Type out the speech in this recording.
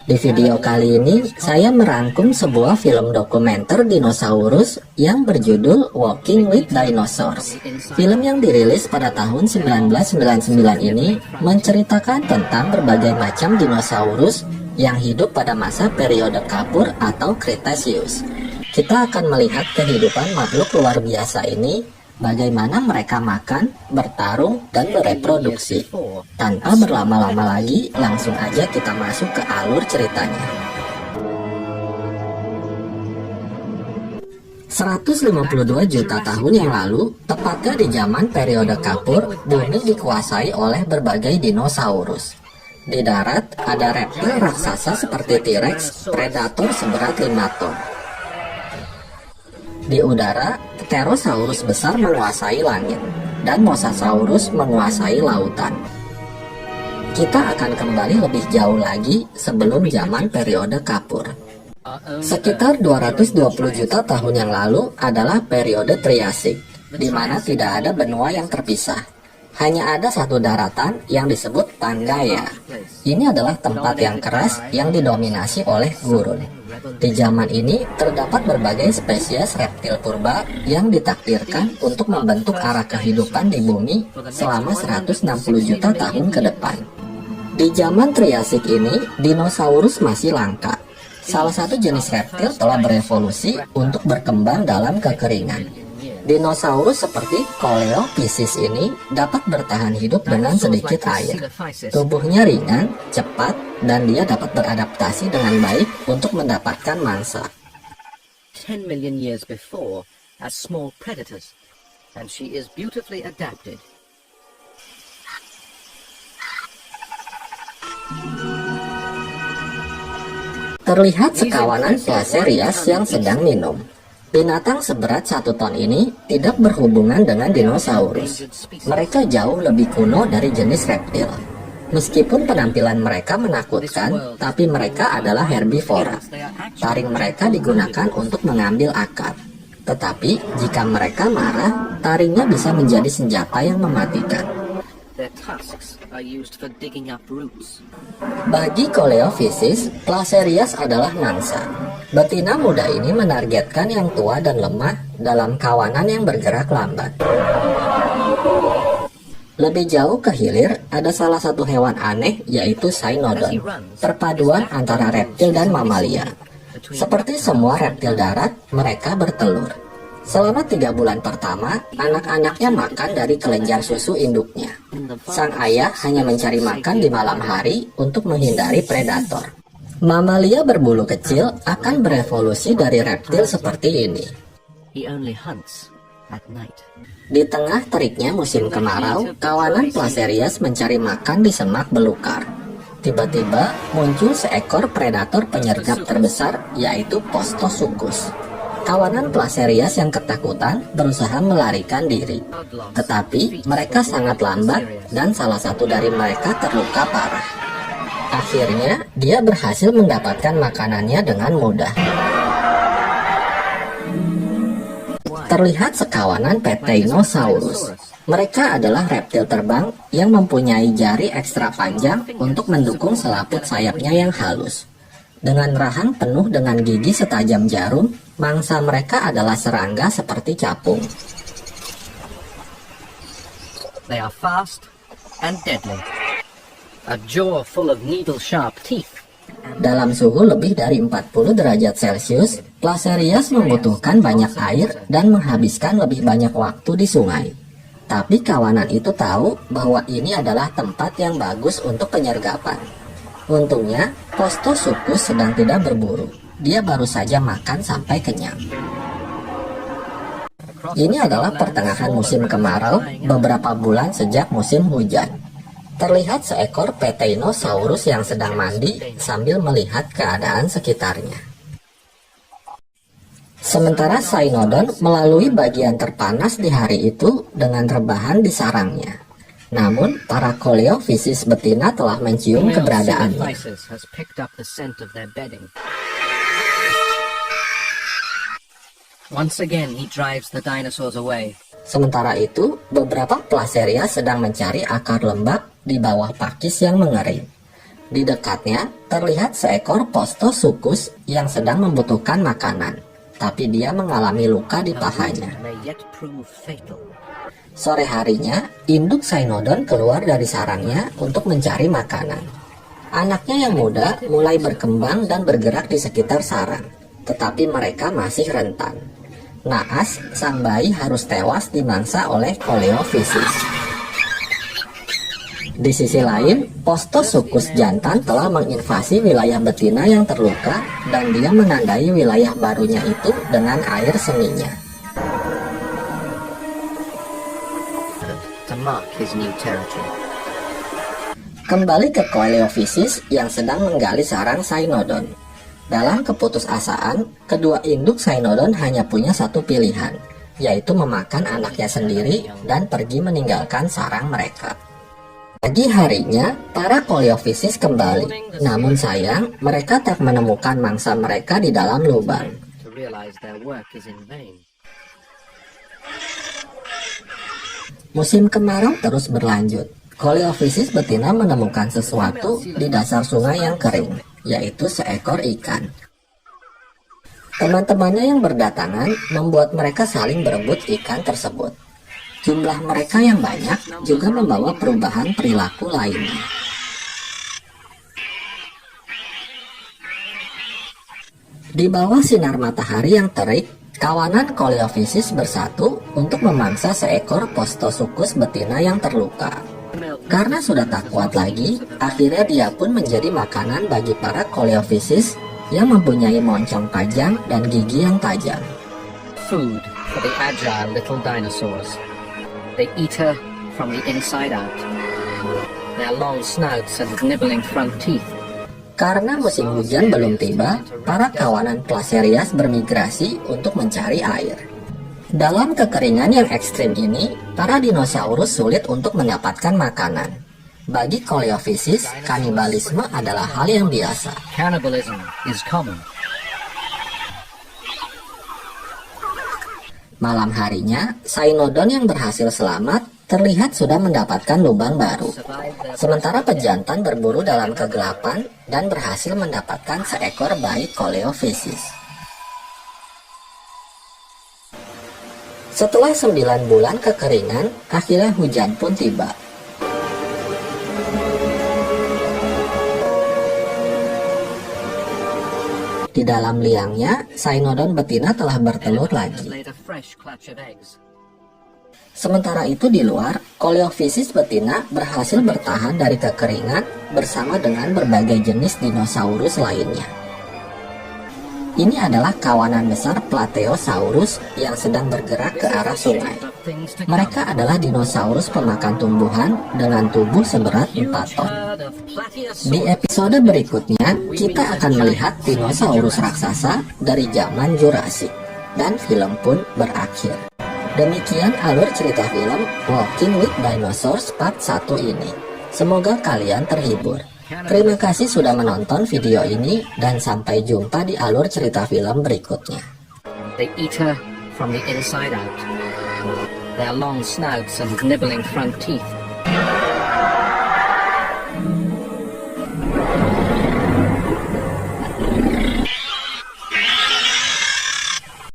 Di video kali ini, saya merangkum sebuah film dokumenter dinosaurus yang berjudul Walking with Dinosaurs. Film yang dirilis pada tahun 1999 ini menceritakan tentang berbagai macam dinosaurus yang hidup pada masa periode Kapur atau Cretaceous. Kita akan melihat kehidupan makhluk luar biasa ini, bagaimana mereka makan, bertarung, dan bereproduksi. Tanpa berlama-lama lagi, langsung aja kita masuk ke alur ceritanya. 152 juta tahun yang lalu, tepatnya di zaman periode Kapur, bumi dikuasai oleh berbagai dinosaurus. Di darat, ada reptil raksasa seperti T-Rex, predator seberat 5 ton. Di udara, Pterosaurus besar menguasai langit, dan Mosasaurus menguasai lautan. Kita akan kembali lebih jauh lagi sebelum zaman periode Kapur. Sekitar 220 juta tahun yang lalu adalah periode Triasik, di mana tidak ada benua yang terpisah. Hanya ada satu daratan yang disebut Pangaea. Ini adalah tempat yang keras yang didominasi oleh gurun. Di zaman ini terdapat berbagai spesies reptil purba yang ditakdirkan untuk membentuk arah kehidupan di bumi selama 160 juta tahun ke depan. Di zaman Triasik ini, dinosaurus masih langka. Salah satu jenis reptil telah berevolusi untuk berkembang dalam kekeringan. Dinosaurus seperti Coleophysis ini dapat bertahan hidup dengan sedikit air. Tubuhnya ringan, cepat, dan dia dapat beradaptasi dengan baik untuk mendapatkan mangsa. 10 million years before as small predators, and she is beautifully adapted. Terlihat sekawanan Placerias yang sedang minum. Binatang seberat 1 ton ini tidak berhubungan dengan dinosaurus. Mereka jauh lebih kuno dari jenis reptil. Meskipun penampilan mereka menakutkan, tapi mereka adalah herbivora. Taring mereka digunakan untuk mengambil akar. Tetapi jika mereka marah, taringnya bisa menjadi senjata yang mematikan. Bagi Coleophysis, Placerias adalah mangsa. Betina muda ini menargetkan yang tua dan lemah dalam kawanan yang bergerak lambat. Lebih jauh ke hilir, ada salah satu hewan aneh, yaitu Cynodon, perpaduan antara reptil dan mamalia. Seperti semua reptil darat, mereka bertelur. Selama 3 bulan pertama, anak-anaknya makan dari kelenjar susu induknya. Sang ayah hanya mencari makan di malam hari untuk menghindari predator. Mamalia berbulu kecil akan berevolusi dari reptil seperti ini. Di tengah teriknya musim kemarau, kawanan Placerias mencari makan di semak belukar. Tiba-tiba muncul seekor predator penyergap terbesar, yaitu Postosuchus. Kawanan Placerias yang ketakutan berusaha melarikan diri. Tetapi mereka sangat lambat dan salah satu dari mereka terluka parah. Akhirnya, dia berhasil mendapatkan makanannya dengan mudah. Terlihat sekawanan Peteinosaurus. Mereka adalah reptil terbang yang mempunyai jari ekstra panjang untuk mendukung selaput sayapnya yang halus. Dengan rahang penuh dengan gigi setajam jarum, mangsa mereka adalah serangga seperti capung. They are fast and deadly. A jaw full of needle-sharp teeth. Dalam suhu lebih dari 40 derajat Celcius, Placerias membutuhkan banyak air dan menghabiskan lebih banyak waktu di sungai. Tapi kawanan itu tahu bahwa ini adalah tempat yang bagus untuk penyergapan. Untungnya, Postosuchus sedang tidak berburu. Dia baru saja makan sampai kenyang. Ini adalah pertengahan musim kemarau, beberapa bulan sejak musim hujan. Terlihat seekor Peteinosaurus yang sedang mandi sambil melihat keadaan sekitarnya. Sementara Cynodon melalui bagian terpanas di hari itu dengan rebahan di sarangnya. Namun, para Coleophysis betina telah mencium keberadaannya. Once again, he drives the dinosaurs away. Sementara itu, beberapa Placerias sedang mencari akar lembab di bawah pakis yang mengering. Di dekatnya terlihat seekor Postosuchus yang sedang membutuhkan makanan, tapi dia mengalami luka di pahanya. May yet prove fatal. Sore harinya, induk Cynodon keluar dari sarangnya untuk mencari makanan. Anaknya yang muda mulai berkembang dan bergerak di sekitar sarang, tetapi mereka masih rentan. Naas, sang bayi harus tewas dimangsa oleh Coleophysis. Di sisi lain, Postosuchus jantan telah menginvasi wilayah betina yang terluka dan dia menandai wilayah barunya itu dengan air seninya. To mark his new territory. Kembali ke Coleophysis yang sedang menggali sarang Cynodon. Dalam keputusasaan, kedua induk Cynodon hanya punya satu pilihan, yaitu memakan anaknya sendiri dan pergi meninggalkan sarang mereka. Pagi harinya, para Coleophysis kembali. Namun sayang, mereka tak menemukan mangsa mereka di dalam lubang. To realize their work is in vain. Musim kemarau terus berlanjut. Coleophysis betina menemukan sesuatu di dasar sungai yang kering, yaitu seekor ikan. Teman-temannya yang berdatangan membuat mereka saling berebut ikan tersebut. Jumlah mereka yang banyak juga membawa perubahan perilaku lainnya. Di bawah sinar matahari yang terik, kawanan Coleophysis bersatu untuk memangsa seekor Postosuchus betina yang terluka. Karena sudah tak kuat lagi, akhirnya dia pun menjadi makanan bagi para Coleophysis yang mempunyai moncong panjang dan gigi yang tajam. Food for the agile little dinosaurs. They eat her from the inside out. Their long snouts and nibbling front teeth. Karena musim hujan belum tiba, para kawanan Placerias bermigrasi untuk mencari air. Dalam kekeringan yang ekstrim ini, para dinosaurus sulit untuk mendapatkan makanan. Bagi Coleophysis, kanibalisme adalah hal yang biasa. Cannibalism is common. Malam harinya, Cynodon yang berhasil selamat terlihat sudah mendapatkan lubang baru. Sementara pejantan berburu dalam kegelapan dan berhasil mendapatkan seekor bayi Coleophysis. Setelah 9 bulan kekeringan, akhirnya hujan pun tiba. Di dalam liangnya, Cynodon betina telah bertelur lagi. Laid a fresh clutch of eggs. Sementara itu di luar, Coleophysis betina berhasil bertahan dari kekeringan bersama dengan berbagai jenis dinosaurus lainnya. Ini adalah kawanan besar Plateosaurus yang sedang bergerak ke arah sungai. Mereka adalah dinosaurus pemakan tumbuhan dengan tubuh seberat 4 ton. Di episode berikutnya, kita akan melihat dinosaurus raksasa dari zaman Jurassic, dan film pun berakhir. Demikian alur cerita film Walking with Dinosaurs Part 1 ini. Semoga kalian terhibur. Terima kasih sudah menonton video ini dan sampai jumpa di alur cerita film berikutnya. They eat her from the inside out. Their long snouts and nibbling front teeth